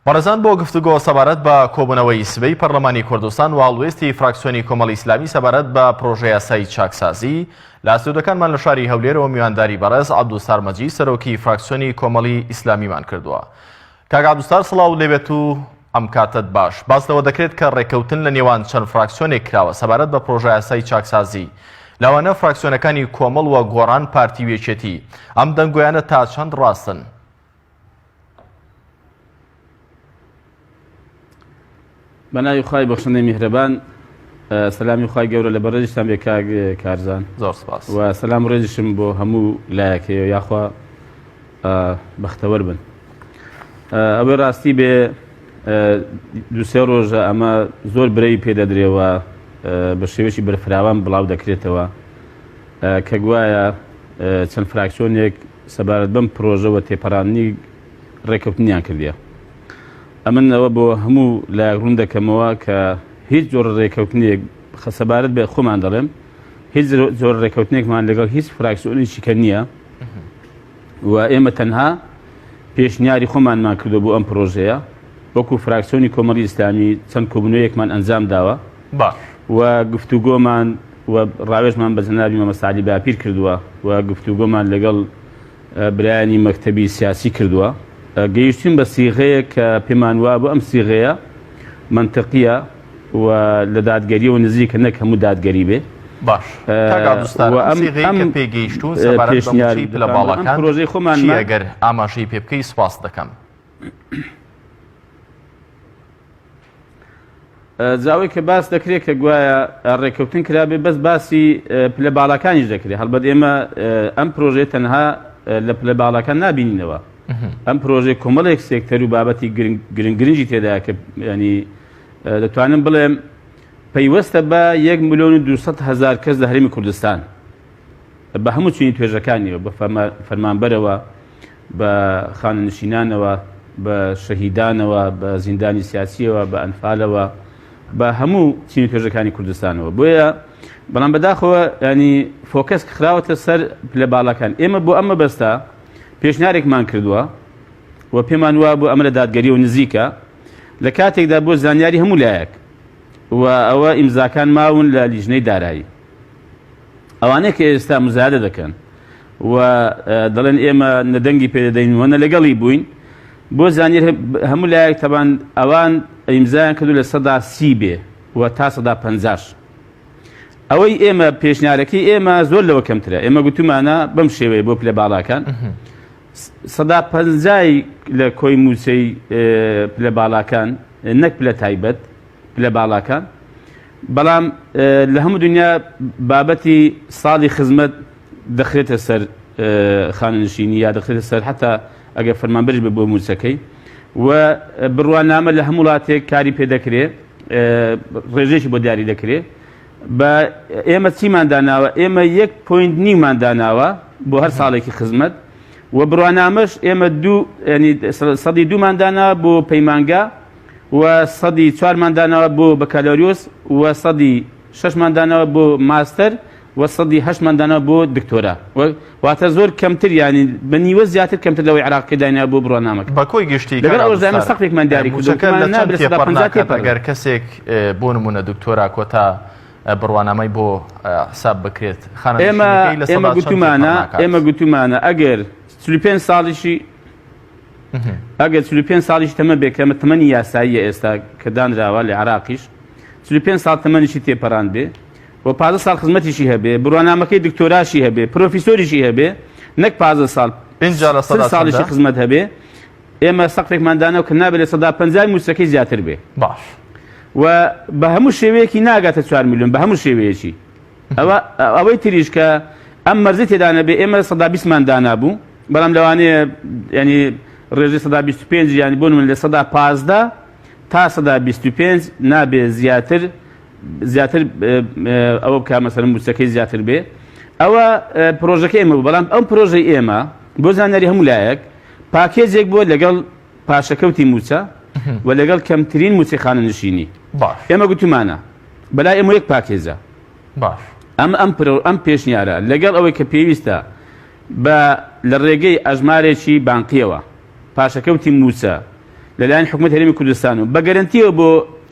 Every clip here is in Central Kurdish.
بەڕێزان بۆ گفتوگۆ سەبارەت بە کۆبوونەوەی سبەی پەرلەمانی کوردستان و هەڵوێستی فراکسیۆنی کۆمەڵی ئیسلامی سەبارەت بە پرۆژەی یاسای چاکسازی لە ئەستودەکانمان لە شاری هەولێرەوە میوانداری بەڕێز عەبدولستار مەجید سەرۆکی فراکسیۆنی کۆمەڵی ئیسلامیمان کردووە. کاک عەبدولستار سڵاو لێبێت و ئەم کاتت باش. باس لەوە دەکرێت کە ڕێکەوتن لە نێوان چەند فراکسیۆنێک کراوە سەبارەت بە پرۆژەی یاسای چاکسازی. لەوانە فراکسیۆنەکانی کۆمەڵ و گۆڕان پارتی وێچێتی. ئەم دەنگۆیانە تا چەند ڕاستن؟ بەناوی خوای بەخشندەی میهرەبان، سەلامی خوای گەورە لە بەڕێزیشتان بێ کاک کارزان. زۆر سپاس. و سەلام ڕێزیشم بۆ هەموو لایەکەیە یاخوا بەختەوەر بن. ئەوەی ڕاستی بێ دووسێ ڕۆژە ئەمە زۆر برەی پێدەدرێەوە بە شێوەشی بەرفراوان بڵاو دەکرێتەوە کە گوایە چەند فراکسیۆنێک سەبارەت بەم پرۆژەوە تێپەڕانی ڕێکەوتنیان کردیە. ئەمن ئەوە بۆ هەموو لایەک ڕوون دەکەمەوە کە هیچ جۆر ڕێکەوتنێک سەبارەت بێ خۆمان دەڵێم هیچ جۆر ڕێکەوتنێکمان لەگەڵ هیچ فراکسیۆنێکی کە نییە و ئێمە تەنها پێشنیاری خۆمانمان کردو بۆ ئەم پرۆژەیە وەکو فراکسیۆنی کۆمەڵی ئیسلامی چەند کۆبوونەوەیەکمان ئەنجام داوە و گفتوگۆمان و ڕاوێژمان بە جەنابی مەمە سعدی باپیر کردووە و گفتوگۆمان لەگەڵ برایانی مەکتەبی سیاسی کردووە. گەیشتین بە سیغەیە کە پێمان وایە بۆ ئەم سیغەیە منتەقیە و لە دادگەریەوە نزیکە نەک هەموو دادگەری بێ. باش پێگەیشتون پێشنیاری لە باڵەکان پرۆژەی خۆمان ئەگەر ئاماژەی پێ بکەی سپاس دەکەم. جاوەی کە باس دەکرێت کە گوایە ڕێکەوتن کرابێ بەس باسی پلە باڵەکانیش دەکرێت. هەڵبەت ئێمە ئەم پرۆژەی تەنها لە پلە باڵەکان نابینینەوە. ئەم پرۆژەی کۆمەڵێک سێکتەر و بابەتی گرنگی تێدایە کە ینی دەتوانم بڵێم پەیوەستە بە 1,200,000 کەس لە هەرێمی کوردستان بە هەموو چوینی توێژەکانیەوە بە فەرمانبەرەوە بە خانەنشینانەوە بە شەهیدانەوە بە زیندانی سیاسیەوە بە ئەنفالەوە بە هەموو چینی توێژەکانی کوردستانەوە. بۆیە بەڵام بەداخەوە ینی فۆکەس خراوەتە سەر پلە باڵەکان. ئێمە بۆ ئەمە بەستە پێشنیارێکمان کردووە و پێمان وایە بۆ ئەمە لە دادگەریەوە نزیکە لە کاتێکدا بۆ زانیاری هەموو لایەک و ئەوە ئیمزاکان ماون لە لیژنەی دارایی ئەوانەیە کە ئێستا مزایدە دەکەن و دەڵێن ئێمە نەدەنگی پێدەدەینوەنە لەگەڵی بووین بۆ زانیر هەموو لایەک تەبان ئەوان ئیمزایان کردو لە 130 بێ و تا 150. ئەوەی ئێمە پێشنیارەکەی ئێمە زۆر لەوە کەمترە. ئێمە گوتومانە بەم شێوەیە بۆ پلە باڵاکان 150 لە کۆی مووسەی پلە باڵاکان نەک پلە تایبەت پلە باڵاکان. بەڵام لە هەموو دنیا بابەتی ساڵی خزمەت دەخرێتە سەر خانەنشینی یا دەخرێتە سەر حتا ئەگەر فەرمانبەرش بێ بۆ مووسەکەی و بڕوانامە لە هەموو وڵاتێک کاری پێ دەکرێت ڕێژێکی بۆ دیاری دەکرێت. بە ئێمە چیمان داناوە؟ ئێمە 1.9 داناوە بۆ هەر ساڵێکی خزمەت و بڕوانامەش ئێمە 2 داناوە بۆ پەیمانگا و 4 داناوە بۆ بەکالۆریۆس و 6 داناوە بۆ ماستەر و 8 داناوە بۆ دکتۆرا. واتە زۆر کەمتر ینی بە نیوە زیاتر کەمتر لەوەی عراقی دایناوە بۆ بڕوانامەکە. بەکۆی گشتی لەگەڵ ئەوە زانە سەقێکمان دیاری کردووە ئەگەر کەسێک بۆ نمونە دکتۆرا کۆتا بڕوانامەی بۆ حساب بکرێت ئێمە گوتومانە ئەگەر 35 ساڵیشی ئەگەر 35 ساڵیش تەمە بێکەمە تەمەنی یاساییە ئێستا کە دانراوە لە عراقیش 35 ساڵ تەمەنیشی تێپەڕان بێ و 15 ساڵ خزمەتیشی هەبێ بڕوانامەکەی دکتۆراشی هەبێ پرۆفیسۆریشی هەبێ نەک 15 ساڵ ساڵیشی خزمەت هەبێ ئێمە سەقفێکمان داناوە کە نابێت لە 150 مووسەکەی زیاتر بێ. باش و بە هەموو شێوەیەکی ناگاتە 4 میلیۆن بە هەموو شێوەیەکی. ئەوەی تریش کە ئەم مەرزی تێدانە بێ ئێمە 120 دانابوو بەڵام لەوانەیە ینی ڕێژەی 125 ینی بۆ من لە 115 تا 125 نابێ زیاتر ئەوە بکە مەسەڵەن مووسەکەی زیاتر بێ. ئەوە پرۆژەکە ئێمە بوو. بەڵام ئەم پرۆژەی ئێمە بۆ زانیاری هەموو لایەک پاکێجێک بۆ لەگەڵ پاشەکەوتی مووسە و لەگەڵ کەمترین مووسەی خانەنشینی. ئێمە گوتومانە بەلای ئێمە یەک پاکێزە. ئەم پێشنیارە لەگەڵ ئەوەی کە پێویستە بە لە ڕێگەی ئەژمارێکی بانقیەوە پاشەکەوتی مووسە لەلایەن حکوومەت هەرێمی کوردستان و بە گەرنتیەوە بۆ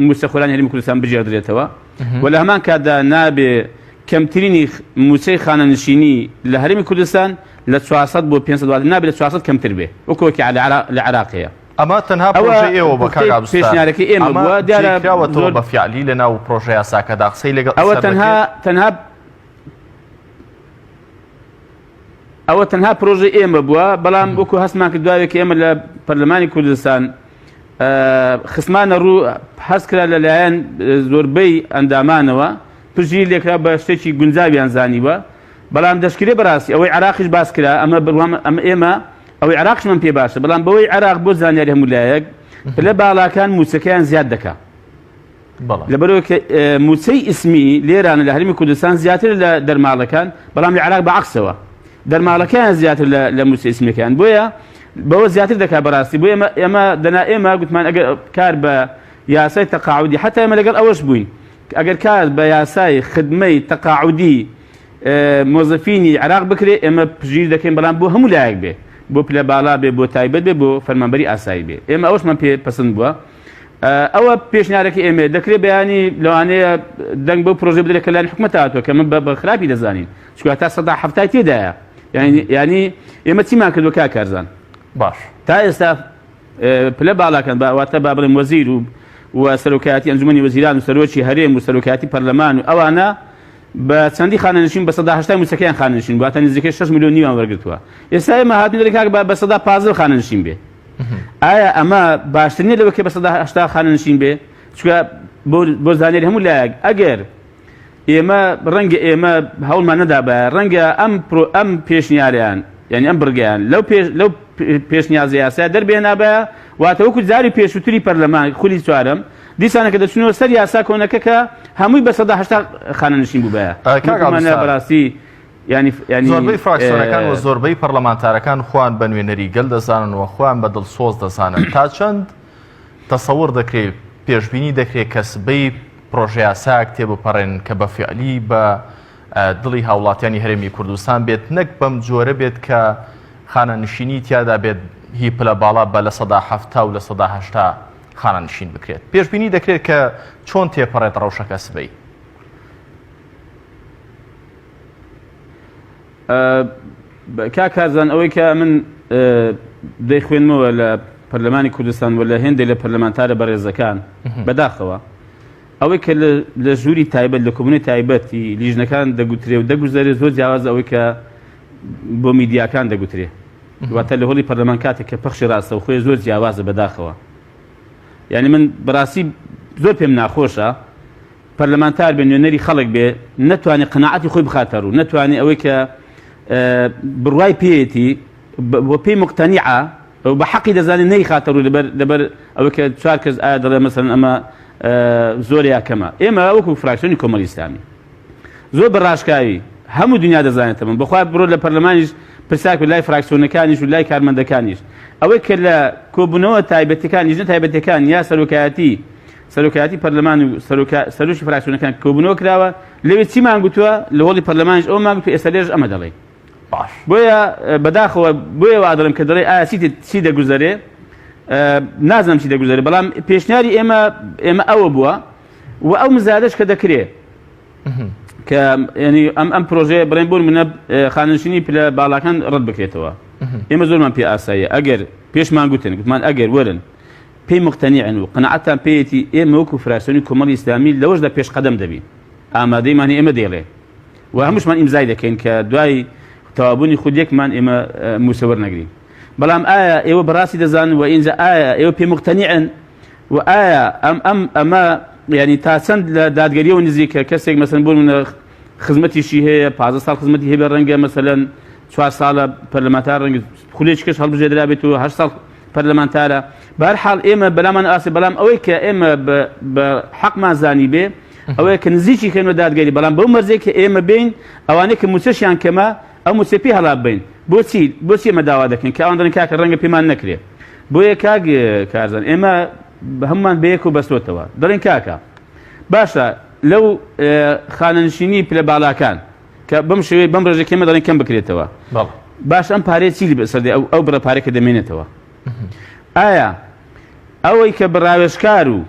موسەخۆرانی هەرێمی کوردستان بژێردرێتەوە و لە هەمان کاتدا نابێ کەمترینی موچەی خانەنشینی لە هەرێمی کوردستان لە 400 بۆ 500 نابێت لە 400 کەمتر بێ وەکوەکی لە عراقەیە. ئەمە تەنها پرۆژەی ئێوە بە کاک عەبدولستار پێشنیارەکەی ئێمە بووە دیارەکراوەتەوە بە فیعلی لەناو پرۆژە یاساکەدا قسەی لەگەڵ ئەوە تەنها پرۆژەی ئێمە بووە بەڵام وەکو هەستمان کردواوێکی ئێمە لە پەرلەمانی کوردستان خسمانە ڕوو هەست کرا لەلایەن زۆربەی ئەندامانەوە پژی لێکرا بە شتێکی گونجاویان زانیوە بەڵام دەشکرێ بەڕاستی ئەوەی عراقیش باس کرا ئەمە ئێمە ئەوەی عراقشمان پێ باشە بەڵام بەوەی عراق بۆ زانیاری هەمولایەک لە باڵاکان موچەکەیان زیاد دەکا لەبەرەوە کە موچەی ئیسمی لێرانە لە هەرێمی کوردستان زیاتر لە دەرماڵەکان بەڵام لە عراق بەعەکسەوە دەرماڵەکەیان زیاتر لە موچەی ئیسمیەکان بۆیە بەوە زیاتر دەکا بەڕاستی بۆ ئێمە گوتمان ئەگەر کار بە یاسای تەقاعودی حتا ئێمە لەگەڵ ئەوەش بووین ئەگەر کار بە یاسای خدمەی تەقاعودی مۆزەفینی عراق بکرێ ئێمە پژیر دەکەین بەڵام بۆ هەموو لایەک بێ بۆ پلە باڵا بێ بۆ تایبەت بێ بۆ فەرمانبەری ئاسایی بێ ئێمە ئەوشمان پێ پەسەند بووە ئەوە پێشنیارێکی ئێمە دەکرێت بەیانی لەوانەیە دەنگ بەو پرۆژێ بدرێت کە لایەن حکومەت هاتووە کە من بە خراپی دەزانین چونکە تا 170 تێدایە ینی ئێمە چیمان کردووە کا کارزان باش تا ئێستا پلە باڵاکەن واتە با بڵێم وەزیر و سەرۆکایەتی ئەنجومەنی وەزیران و سەرۆکی هەرێم و سەرۆکایەتی پەرلەمان و ئەوانە بە چەندی خانەنشین بە 180 موچەکەیان خانەنشین بواتە نزیکەی 6 ملیۆن نیوان وەرگرتووە ئێستا ئێمە هاتوین دەڵێن کاک بە 115 خانەنشین بێ ئایا ئەمە باشتر نییە لەوە کە بە 180 خانەنشین بێ چونکە بۆ زانیاری هەموو لایەک ئەگەر ئێمە ڕەنگە ئێمە هەوڵمان نەدا بە ڕەنگە ئەم پێشنیاریان یعنی ئەم بڕگەیان لەو پێشنیازە یاسا دەربێنا بە واتە وەکو جاری پێشووتری پەرلەمان خولی چوارەم دیسانە کە دەچنەوە سەر یاسا کۆنەکە کە هەمووی بە 180 خانەنشین بوو بەیە بەڕاستی زۆربەی فراکسیۆنەکان و زۆربەی پەرلەمانتارەکان خوان بە نوێنەری گەل دەزانن و خوان بە دڵسۆز دەزانن تا چەند تەسەوڕ دەکرێت پێشبینی دەکرێت کە سبەی پرۆژە یاسا تێبپەڕێن کە بە فعلی بە دڵی هاوڵاتیانی هەرێمی کوردستان بێت نەک بەم جۆرە بێت کە خانەنشینی تیادا بێت هی پلە باڵا بە لە 170 و لە 180 خانەنشین بکرێت پێشبینی دەکرێت کە چۆن تێپەڕێت ڕەوشەکە سبەی کاکارزان ئەوەی کە من دەیخوێنمەوە لە پەرلەمانی کوردستان و لە هێندێک لە پەرلەمانتارە بەڕێزەکان بەداخەوە ئەوەی کە لە ژووری تایبەت لە کۆمونی تایبەتی لیژنەکان دەگوترێ و دەگوزارێت زۆر جیاواز ئەوەی کە بۆ میدیاکان دەگوترێ واتە لە هۆڵی پەرلەمان کاتێک کە پەخشی ڕاستە و خۆی زۆر جیاوازە بەداخەوە یعنی من بەڕاستی زۆر پێم ناخۆشە پەرلەمانتار بێ نوێنەری خەڵک بێ نەتوانێت قەناعەتی خۆی بخاتە ڕوو نەتوانێت ئەوەی کە بڕوای پێیەتی بۆ پێی مقتەنیعە بە حەقی دەزانێت نەیخاتە ڕوو لەبەر ئەوەی کە چوار کەس ئایا دەڵێ مەسەڵەن ئەمە زۆر یاکەمە ئێمە وەکو فراکسیۆنی کۆمەڵی ئیسلامی زۆر بەڕاشکاوی هەموو دنیا دەزانێتە من بەخوا بڕۆ لە پەرلەمانیش پرسیاک لای فراکسیۆنەکانیش و لای کارمەندەکانیش ئەوەی کە لە کۆبوونەوە تایبەتەکان لیژنە تایبەتەکان یا سەرۆکایەتی پەرلەمان و سەرۆکی فراکسیۆنەکان کۆبوونەوە کراوە لەوێ چیمان گوتووە لە هۆڵی پەرلەمانیش ئەومان گوتووە ئێستا لێرەش ئەمە دەڵێ باش بۆیە بەداخەوە بۆیە وا دەڵێم کە دەڵێ ئایا چی دەگوزارێ نازانم چی دەگوزارێ بەڵام پێشنیاری ئێمە ئەوە بووە و ئەو مزادەش کە دەکرێ کە ینی ئەم پرۆژەیە بڕێن بوون منە خانەنشینی پلە باڵاکان ڕەت بکرێتەوە ئێمە زۆرمان پێ ئاساییە ئەگەر پێشمان گوتمان ئەگەر وەرن پێی مقتەنیعن و قەناعەتان پێیەتی ئێمە وەکو فراکسیۆنی کۆمەڵی ئیسلامی لەوەشدا پێش قەدەم دەبین ئامادەیمانی ئێمە دێڵێ و هەمووشمان ئیمزای دەکەین کە دوای تەوابوونی خودیەکمان ئێمە موسەوەر نەگرین بەڵام ئایا ئێوە بەڕاستی دەزانن و ئینجا ئایا ئێوە پێی مقتەنیعن و ئایا ئەمە ینی تا چەند لە دادگەریەوە نزیکە کەسێک مەسەن بۆ منە خزمەتیشی هەیە 15 ساڵ خزمەتی هەیە ڕەنگە مەسەلەن 4 ساڵە پەرلەمانتار ڕەنگە خولێکیش هەڵبژێدرا بێت و 8 ساڵ پەرلەمانتارە بەهەرحاڵ ئێمە بەلامان ئاسی بەڵام ئەوەی کە ئێمە بە حەقمان زانی بێ ئەوەیە کە نزیکی کەنەوە دادگەری بەڵام بەو مەرجەی کە ئێمە بین ئەوانەیە کە موچەشیان کەمە ئەو موچە پێی هەڵا بین بۆچی ئێمە داوا دەکەین کە ئەوان دەڵێن کاکە ڕەنگە پێمان نەکرێ بۆیە کاک کارزان ئێمە هەمومان بەیەک و بەستۆتەوە دەڵێن کاکە باشە لەو خانەنشینی پلە باڵاکان کە بەم شێوەیە بەم ڕێژێک ئێمە دەڵێن کەم بکرێتەوە باش ئەم پارەیە چی بەسەردێ ئەو بڕە پارێکە دەمێنێتەوە ئایا ئەوەی کە بەڕاوێژکار و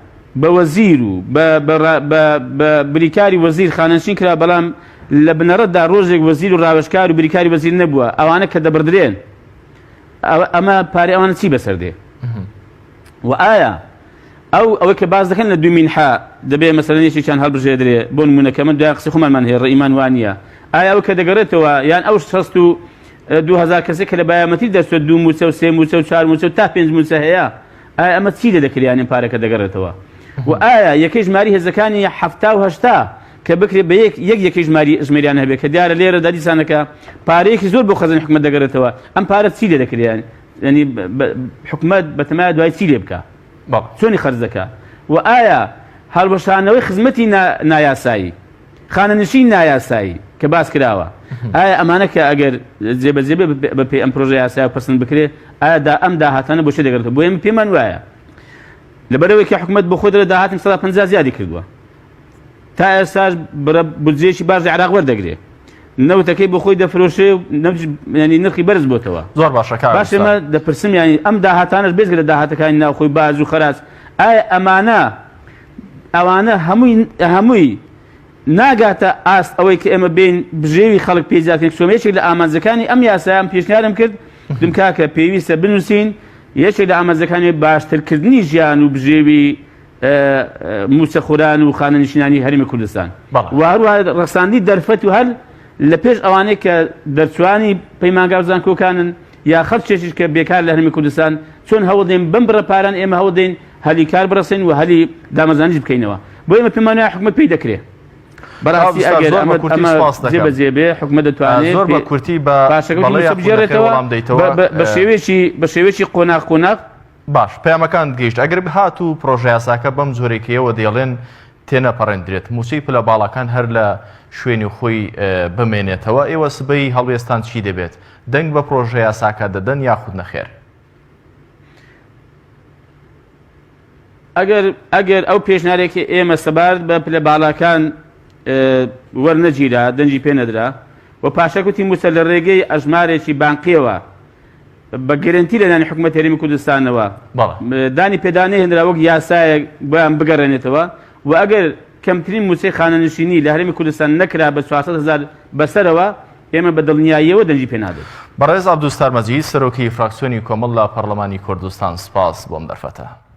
بە وەزیر و بە بریکاری وەزیر خانەنشین کرا بەڵام لە بنەڕەتدا ڕۆژێک وەزیر و ڕاوێژکار و بریکاری وەزیر نەبووە ئەوانە کە دەبردرێن ئەمە پارەی ئەوانە چی بەسەردێ و ئایا ئەوەی کە باز دەکەن لە دوو مینحا دەبێت مەسەلەنێکی چەند هەڵبژێدرێ بۆ نمونەکە من دوای قسەی خۆمانمان هەیە ڕێئیمان وانە ئایا ئەو کە دەگەڕێتەوە یان ئەو 2000 کەسێک کە لە بایامەتی دەستوە 2 موچە و 3 موچە و 4 موچە تا 5 موچە هەیە ئایا ئەمە چی لێ دەکریانین پارەکە دەگەڕێتەوە و ئایا یەکەی ژماری هێزەکانی 70 کە بکرێت بە یەکی ژمێریان هەبێت کە دیارە لێرە دادیسانەکە پارەیەکی زۆر بۆ خەزانەی حکومەت دەگەڕێتەوە ئەم پارە چی لێ دەکریان ینی حکومەت بەتەمایە دوای چی لێ بکە چۆنی خەرج دەکات و ئایا هەڵبەشانەوەی خزمەتی نایاسایی خانەنشین نایاسایی کە باس کراوە ئایا ئەمانە کە ئەگەر جێبەجێبێ بە پێی ئەم پرۆژە یاسایی پسند بکرێ ئایا ئەم داهاتانە بۆ چێ دەگەڕێتەوە بۆ ئێمە پێمان وایە لەبەرەوەی کە حکومەت بۆ خۆی داهاتی 150 زیادی کردووە تا ئێستاش بودجێکی باشی عراق وەردەگرێت نەوتەکەی بۆ خۆی دەفرۆشێ ینی نرخی بەرز بۆتەوە زۆر باشە باش ئێمە دەپرسم ینی ئەم داهاتانش بێزگە لە داهاتەکانی ناوخۆی باز و خەراج ئایا ئەوانە هەمووی ناگاتە ئاست ئەوەی کە ئێمە بین بژێوی خەڵک پێزیاتێک سۆمێکێک لە ئامانجەکانی ئەم یاسایان پێشنیارم کرد دم کاکە پێویستە بنووسین یەکێک لە ئامانجەکانی باشترکردنی ژیان و بژێوی موچەخۆران و خانەنشینانی هەرێمی کوردستان و هەروە ڕەخساندی دەرفەت و هەر لە پێش ئەوانەی کە دەرچوانی پەیمانگا کۆکانن یا خەڵکێکیش کە بێکار لە هەرێمی کوردستان چۆن هەوڵ دێن بم بڕە پاران ئێمە هەوڵ دێن هەلی کار بڕەسێن و هەلی دامەزانیش بکەینەوە بۆ ئێمە پێمانوای حکومەت پێی دەکرێت بەڕاستی ئەگەر ئەمە جێبەجێبێ حکومەت دەتوانێت زۆر بە کورتی بە شێوەیەکی قۆناغ باش پەیامەکان گەیشت ئەگەر هات و پرۆژە یاساکە بەم زۆرێکیەوە دێڵێن تێنەپەڕێندرێت موچەی پلە باڵەکان هەر لە شوێنی خۆی بمێنێتەوە ئێوە سبەی هەڵوێستان چی دەبێت دەنگ بە پرۆژە یاساکە دەدەن یاخود نەخێر ئەگەر ئەو پێشنارێکی ئێمە سەبارەت بە پلە باڵەکان وەرنەگیرا دەنجی پێ نەدرا و پاشەکوتی موسە لە ڕێگەی ئەژمارێکی بانقیەوە بە گەرنتی لەلایەن حکومەت هەرێمی کوردستانەوە دانی پێدانەی هێنرا وەک یاسایەک بۆیان بگەڕێنێتەوە و ئەگەر کەمترین موچەی خانەنشینی لە هەرێمی کوردستان نەکرا بە 400,000 بەسەرەوە ئێمە بە دڵنیاییەوە دەنجی پێ نادێت. بەڕێز عەبدولستار مەجید سەرۆکی فراکسیۆنی کۆمەڵ لە پەرلەمانی کوردستان سپاس بۆم دەرفەتە.